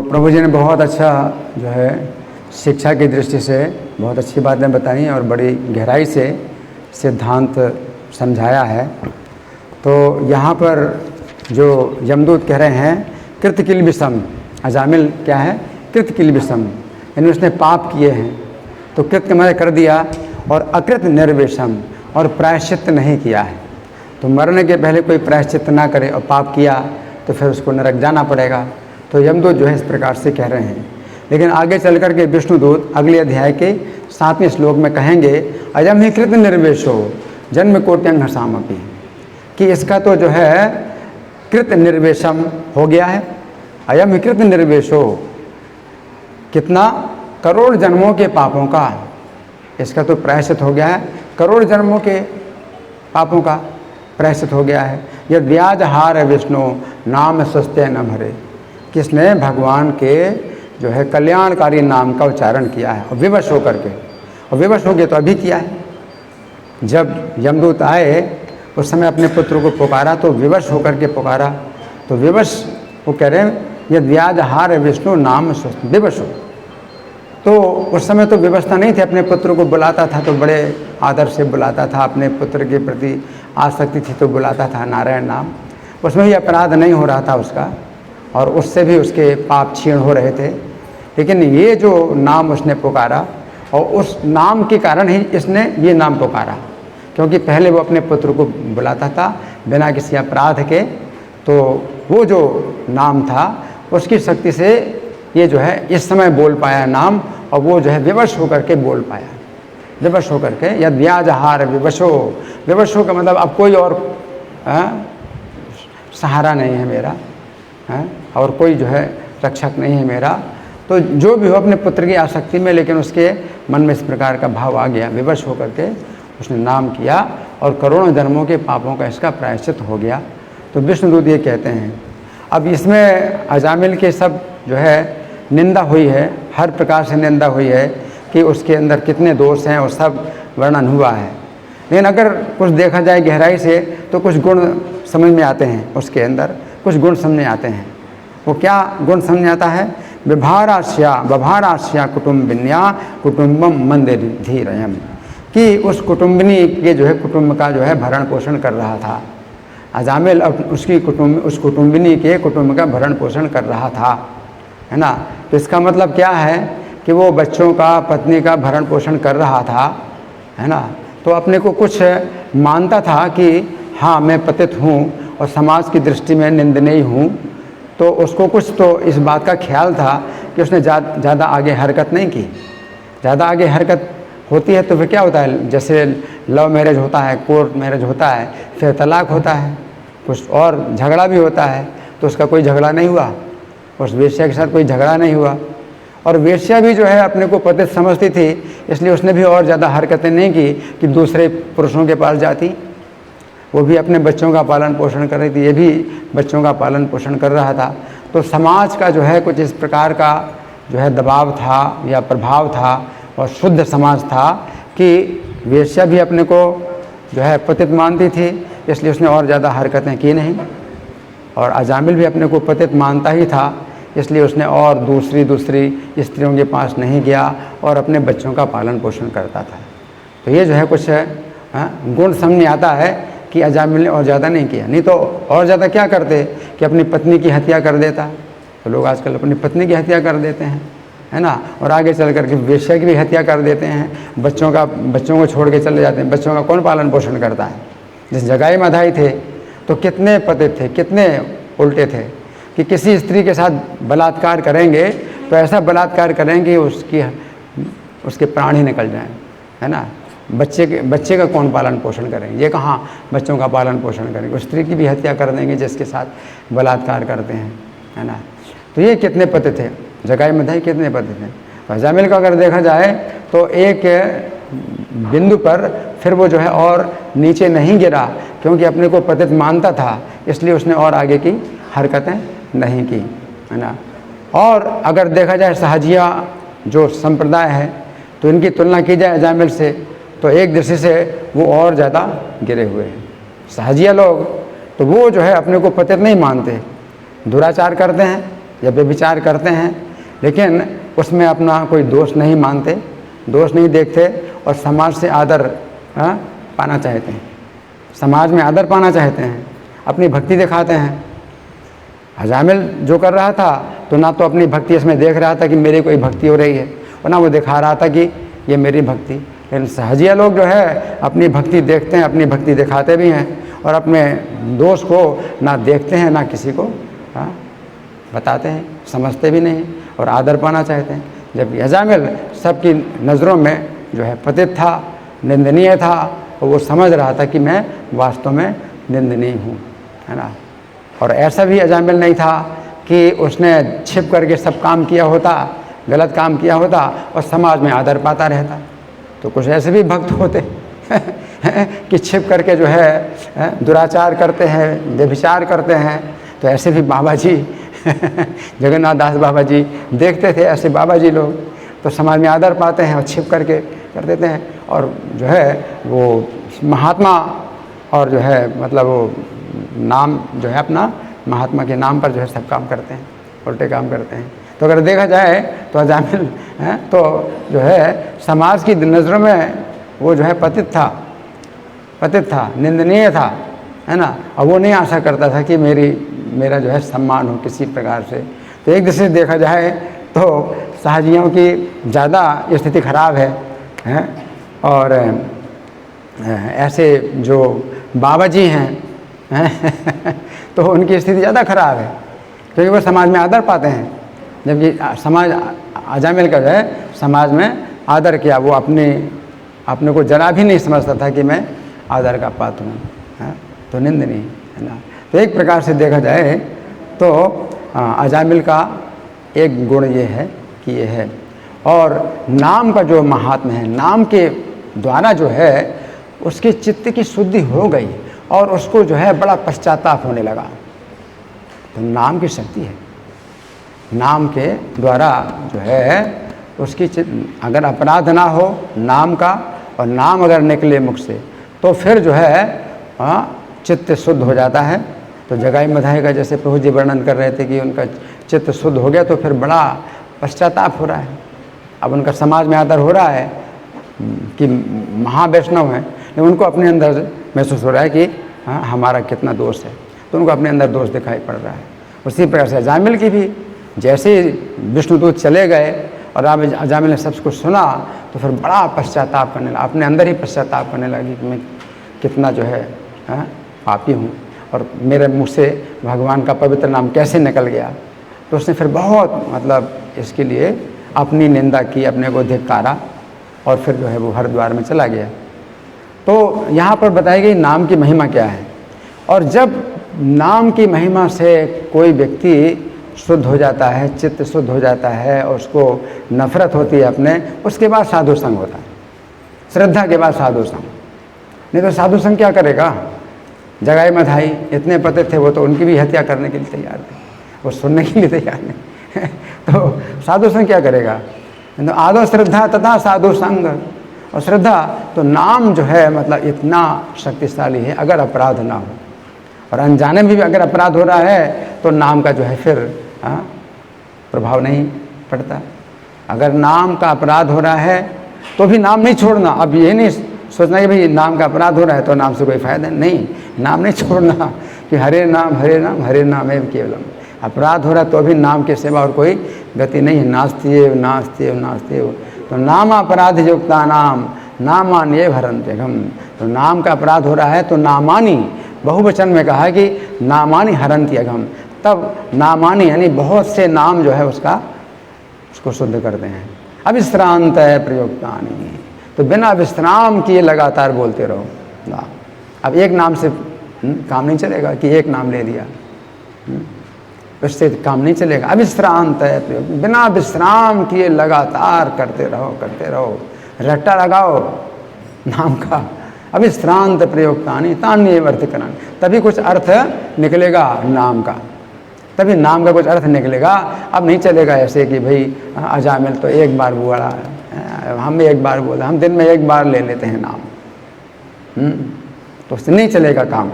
प्रभु जी ने बहुत अच्छा जो है शिक्षा की दृष्टि से बहुत अच्छी बातें बताई और बड़ी गहराई से सिद्धांत समझाया है। तो यहाँ पर जो यमदूत कह रहे हैं कृत किल विषम, अजामिल क्या है? कृत किल विषम, यानी उसने पाप किए हैं। तो कृत मैंने कर दिया और अकृत निर्विषम, और प्रायश्चित नहीं किया है। तो मरने के पहले कोई प्रायश्चित ना करे और पाप किया तो फिर उसको नरक जाना पड़ेगा। तो यमदूत जो है इस प्रकार से कह रहे हैं। लेकिन आगे चल कर के विष्णुदूत अगले अध्याय के 7वें श्लोक में कहेंगे अयम ही कृत निर्वेशो जन्म कोट्यंग हसामपि, कि इसका तो जो है कृत निर्वेशम हो गया है। अयम ही कृत निर्वेशो, कितना? करोड़ जन्मों के पापों का इसका तो प्रायश्चित हो गया है। करोड़ जन्मों के पापों का प्रायश्चित हो गया है। यह व्याज हार विष्णु नाम स्वस्थ न भरे, किसने? भगवान के जो है कल्याणकारी नाम का उच्चारण किया है और विवश होकर के, और विवश हो गए तो अभी किया है। जब यमदूत आए उस समय अपने पुत्र को पुकारा तो विवश होकर के पुकारा। तो विवश वो कह रहे हैं यह व्याज हार विष्णु नाम स्वस्थ, विवश हो। तो उस समय तो व्यवस्था नहीं थी, अपने पुत्र को बुलाता था तो बड़े आदर से बुलाता था, अपने पुत्र के प्रति आसक्ति थी तो बुलाता था नारायण नाम। उसमें भी अपराध नहीं हो रहा था उसका, और उससे भी उसके पाप क्षीण हो रहे थे। लेकिन ये जो नाम उसने पुकारा, और उस नाम के कारण ही इसने ये नाम पुकारा, क्योंकि पहले वो अपने पुत्र को बुलाता था बिना किसी अपराध के। तो वो जो नाम था उसकी शक्ति से ये जो है इस समय बोल पाया नाम, और वो जो है विवश होकर के बोल पाया। विवश होकर के, यद व्याजहार विवशो, विवशो का मतलब अब कोई और सहारा नहीं है मेरा, और कोई जो है रक्षक नहीं है मेरा। तो जो भी हो अपने पुत्र की आसक्ति में, लेकिन उसके मन में इस प्रकार का भाव आ गया, विवश होकर के उसने नाम किया और करोड़ों जन्मों के पापों का इसका प्रायश्चित हो गया। तो विष्णुदूत ये कहते हैं। अब इसमें अजामिल के सब जो है निंदा हुई है, हर प्रकार से निंदा हुई है कि उसके अंदर कितने दोष हैं और सब वर्णन हुआ है। लेकिन अगर कुछ देखा जाए गहराई से तो कुछ गुण समझ में आते हैं, उसके अंदर कुछ गुण समझ में आते हैं। वो क्या गुण समझ में आता है? बभारास्या कुटुम्बिन्या कुटुम्बम मंदिर धीरयम, कि उस कुटुम्बिनी के जो है कुटुंब का जो है भरण पोषण कर रहा था। अजामिल उस कुटुम्बिनी के कुटुंब का भरण पोषण कर रहा था, है ना। तो इसका मतलब क्या है कि वो बच्चों का, पत्नी का भरण पोषण कर रहा था, है ना। तो अपने को कुछ मानता था कि हाँ मैं पतित हूँ और समाज की दृष्टि में निंदनीय हूँ। तो उसको कुछ तो इस बात का ख्याल था कि उसने ज़्यादा आगे हरकत नहीं की। ज़्यादा आगे हरकत होती है तो फिर क्या होता है, जैसे लव मैरिज होता है, कोर्ट मैरिज होता है, फिर तलाक होता है, कुछ और झगड़ा भी होता है। तो उसका कोई झगड़ा नहीं हुआ, उस वेश्या के साथ कोई झगड़ा नहीं हुआ। और वेश्या भी जो है अपने को पतित समझती थी, इसलिए उसने भी और ज़्यादा हरकतें नहीं की कि दूसरे पुरुषों के पास जाती। वो भी अपने बच्चों का पालन पोषण कर रही थी, ये भी बच्चों का पालन पोषण कर रहा था। तो समाज का जो है कुछ इस प्रकार का जो है दबाव था या प्रभाव था, और शुद्ध समाज था कि वेश्या भी अपने को जो है पतित मानती थी, इसलिए उसने और ज़्यादा हरकतें की नहीं। और अजामिल भी अपने को पतित मानता ही था, इसलिए उसने और दूसरी स्त्रियों के पास नहीं गया और अपने बच्चों का पालन पोषण करता था। तो ये जो है कुछ गुण समझ में आता है कि अजामिल ने और ज़्यादा नहीं किया। नहीं तो और ज़्यादा क्या करते कि अपनी पत्नी की हत्या कर देता। तो लोग आजकल अपनी पत्नी की हत्या कर देते हैं, है ना, और आगे चल कर के वेश्या की भी हत्या कर देते हैं। बच्चों को छोड़ के चले जाते हैं। बच्चों का कौन पालन पोषण करता है? जिस जगाई मधाई थे तो कितने पतित थे, कितने उल्टे थे कि किसी स्त्री के साथ बलात्कार करेंगे तो ऐसा बलात्कार करेंगे उसके प्राण ही निकल जाएं, है ना। बच्चे का कौन पालन पोषण करेंगे? ये कहाँ बच्चों का पालन पोषण करेंगे? उस स्त्री की भी हत्या कर देंगे जिसके साथ बलात्कार करते हैं, है ना। तो ये कितने पतित थे, जगाई मधाई कितने पतित थे। अजामिल का अगर देखा जाए तो एक बिंदु पर फिर वो जो है और नीचे नहीं गिरा, क्योंकि अपने को पतित मानता था, इसलिए उसने और आगे की हरकतें नहीं की, है ना। और अगर देखा जाए सहजिया जो संप्रदाय है, तो इनकी तुलना की जाए अजामिल से तो एक दृष्टि से वो और ज़्यादा गिरे हुए हैं। सहजिया लोग तो वो जो है अपने को पतित नहीं मानते, दुराचार करते हैं, जब वे विचार करते हैं, लेकिन उसमें अपना कोई दोष नहीं मानते, दोष नहीं देखते और समाज से आदर पाना चाहते हैं, समाज में आदर पाना चाहते हैं, अपनी भक्ति दिखाते हैं। अजामिल जो कर रहा था तो ना तो अपनी भक्ति इसमें देख रहा था कि मेरी कोई भक्ति हो रही है, और ना वो दिखा रहा था कि ये मेरी भक्ति। लेकिन सहजिया लोग जो है अपनी भक्ति देखते हैं, अपनी भक्ति दिखाते भी हैं और अपने दोष को ना देखते हैं ना किसी को बताते हैं, समझते भी नहीं और आदर पाना चाहते हैं। जबकि अजामिल सबकी नज़रों में जो है पतित था, निंदनीय था, और वो समझ रहा था कि मैं वास्तव में निंदनीय हूँ, है ना। और ऐसा भी अजामिल नहीं था कि उसने छिप करके सब काम किया होता, गलत काम किया होता और समाज में आदर पाता रहता। तो कुछ ऐसे भी भक्त होते कि छिप करके जो है दुराचार करते हैं, व्यभिचार करते हैं। तो ऐसे भी बाबा जी जगन्नाथ दास बाबा जी देखते थे, ऐसे बाबा जी लोग तो समाज में आदर पाते हैं और छिप करके कर देते हैं, और जो है वो महात्मा और जो है मतलब वो नाम जो है अपना महात्मा के नाम पर जो है सब काम करते हैं, उल्टे काम करते हैं। तो अगर देखा जाए तो अजामिल तो जो है समाज की नज़रों में वो जो है पतित था, निंदनीय था, है ना। और वो नहीं आशा करता था कि मेरा जो है सम्मान हो किसी प्रकार से। तो एक दृष्टि से देखा जाए तो शाहजियों की ज़्यादा स्थिति खराब है और ऐसे जो बाबा जी हैं तो उनकी स्थिति ज़्यादा खराब है, क्योंकि वो समाज में आदर पाते हैं। जबकि समाज अजामिल का जो है समाज में आदर किया, वो अपने को जरा भी नहीं समझता था कि मैं आदर का पात्र हूँ, तो निंदनीय, है ना। तो एक प्रकार से देखा जाए तो अजामिल का एक गुण ये है कि ये है। और नाम का जो महात्म्य है, नाम के द्वारा जो है उसके चित्त की शुद्धि हो गई और उसको जो है बड़ा पश्चाताप होने लगा। तो नाम की शक्ति है, नाम के द्वारा जो है उसकी अगर अपराध ना हो नाम का, और नाम अगर निकले मुख से, तो फिर जो है चित्त शुद्ध हो जाता है। तो जगाई मधाई का जैसे प्रभु जी वर्णन कर रहे थे कि उनका चित्त शुद्ध हो गया तो फिर बड़ा पश्चाताप हो रहा है। अब उनका समाज में आदर हो रहा है कि महावैष्णव हैं, लेकिन उनको अपने अंदर महसूस हो रहा है कि हमारा कितना दोष है, तो उनको अपने अंदर दोष दिखाई पड़ रहा है। उसी प्रकार से अजामिल की भी जैसे विष्णुदूत चले गए और अजामिल ने सब कुछ सुना तो फिर बड़ा पश्चाताप करने लगा, अपने अंदर ही पश्चाताप करने लगी कि मैं कितना जो है पापी हूँ और मेरे मुँह से भगवान का पवित्र नाम कैसे निकल गया। तो उसने फिर बहुत मतलब इसके लिए अपनी निंदा की, अपने को धिक्कारा और फिर जो है वो हरिद्वार में चला गया। तो यहाँ पर बताई गई नाम की महिमा क्या है। और जब नाम की महिमा से कोई व्यक्ति शुद्ध हो जाता है, चित्त शुद्ध हो जाता है और उसको नफरत होती है अपने, उसके बाद साधु संग होता है। श्रद्धा के बाद साधु संग, नहीं तो साधु संग क्या करेगा। जगाई मधाई इतने पते थे, वो तो उनकी भी हत्या करने के लिए तैयार थे, वो सुनने के लिए तैयार नहीं तो साधु संग क्या करेगा। तो आदो श्रद्धा तथा साधु संग, और श्रद्धा तो नाम जो है मतलब इतना शक्तिशाली है, अगर अपराध ना हो और अनजाने में भी अगर अपराध हो रहा है तो नाम का जो है फिर प्रभाव नहीं पड़ता। अगर नाम का अपराध हो रहा है तो भी नाम नहीं छोड़ना। अब ये नहीं सोचना कि भाई नाम का अपराध हो रहा है तो नाम से कोई फायदा नहीं, नाम नहीं छोड़ना कि हरे नाम हरे नाम हरे नाम एवं केवलम। अपराध हो रहा है तो भी नाम के सिवा और कोई गति नहीं है। नास्त्येव नास्त्येव नास्त्येव, तो नाम अपराध युक्ता नाम नामान्ये भरन्ते घम। तो नाम का अपराध हो रहा है तो नामानी, बहुवचन में कहा है कि नामानी हरन्ति अघम, तब नामानी यानी बहुत से नाम जो है उसको शुद्ध करते हैं। अविश्रांत है प्रयोक्तानि, तो बिना विश्राम किए लगातार बोलते रहो। अब एक नाम से काम नहीं चलेगा कि एक नाम ले लिया, उससे काम नहीं चलेगा। अविश्रांत है प्रयोग, बिना विश्राम किए लगातार करते रहो, रट्टा लगाओ नाम का। अविश्रांत प्रयोक्तानि तान्य अर्थ करन, तभी कुछ अर्थ निकलेगा नाम का, तभी नाम का कुछ अर्थ निकलेगा। अब नहीं चलेगा ऐसे कि भाई अजामिल तो एक बार बोला, हम एक बार बोले, हम दिन में एक बार ले लेते हैं नाम, तो उससे नहीं चलेगा काम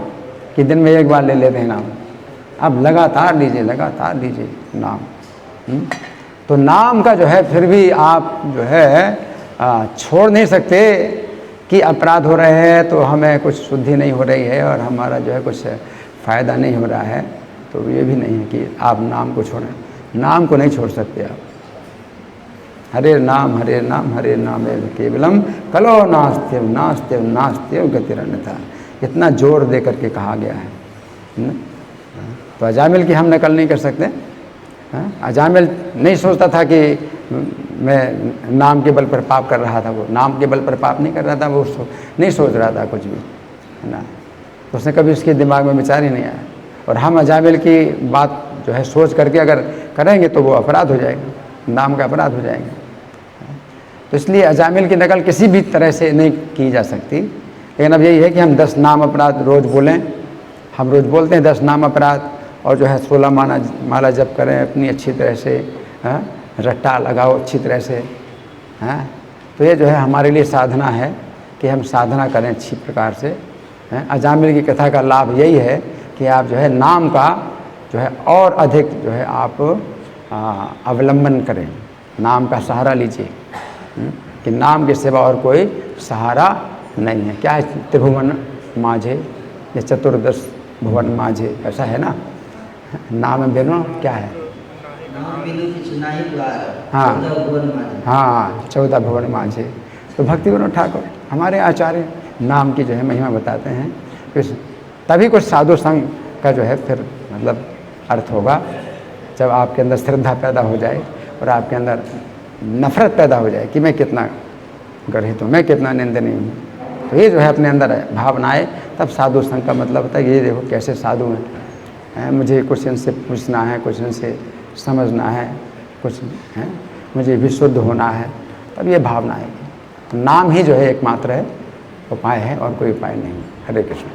कि दिन में एक बार ले लेते हैं नाम। अब लगातार लीजिए नाम। तो नाम का जो है फिर भी आप जो है छोड़ नहीं सकते कि अपराध हो रहे हैं तो हमें कुछ शुद्धि नहीं हो रही है और हमारा जो है कुछ फ़ायदा नहीं हो रहा है, तो ये भी नहीं है कि आप नाम को छोड़ें। नाम को नहीं छोड़ सकते आप। हरे नाम केवलम कलो नास्त्यव नास्त्यव नास्त्यव गतिरन्यथा, इतना जोर दे करके कहा गया है। तो अजामिल की हम नकल नहीं कर सकते। अजामिल नहीं सोचता था कि मैं नाम के बल पर पाप कर रहा था, वो नाम के बल पर पाप नहीं कर रहा था, वो नहीं सोच रहा था कुछ भी, है ना। तो उसने कभी उसके दिमाग में विचार ही नहीं आया। और हम अजामिल की बात जो है सोच करके अगर करेंगे तो वो अपराध हो जाएगा, नाम का अपराध हो जाएगा। तो इसलिए अजामिल की नकल किसी भी तरह से नहीं की जा सकती। लेकिन अब यही है कि हम 10 नाम अपराध रोज़ बोलें। हम रोज़ बोलते हैं 10 नाम अपराध, और जो है 16 माला जप करें अपनी अच्छी तरह से, रट्टा लगाओ अच्छी तरह से, तो ये जो है हमारे लिए साधना है कि हम साधना करें अच्छी प्रकार से। अजामिल की कथा का लाभ यही है कि आप जो है नाम का जो है और अधिक जो है आप अवलंबन करें, नाम का सहारा लीजिए, कि नाम के सिवा और कोई सहारा नहीं है। क्या है, त्रिभुवन माझे या चतुर्दश भुवन माझे, ऐसा है ना। नाम बिनु क्या है, हाँ 14 भुवन माझे। तो भक्ति विनोद ठाकुर हमारे आचार्य नाम की जो है महिमा बताते हैं। तभी कुछ साधु संग का जो है फिर मतलब अर्थ होगा, जब आपके अंदर श्रद्धा पैदा हो जाए और आपके अंदर नफरत पैदा हो जाए कि मैं कितना गर्हित हूँ, मैं कितना निंदनीय हूँ। तो ये जो है अपने अंदर भावना आए, तब साधु संग का मतलब होता है कि ये देखो कैसे साधु हैं, मुझे कुछ इनसे पूछना है, कुछ इनसे समझना है, कुछ है मुझे विशुद्ध होना है, तब ये भावना आएगी। तो नाम ही जो है एकमात्र है उपाय है, और कोई उपाय नहीं। हरे कृष्ण।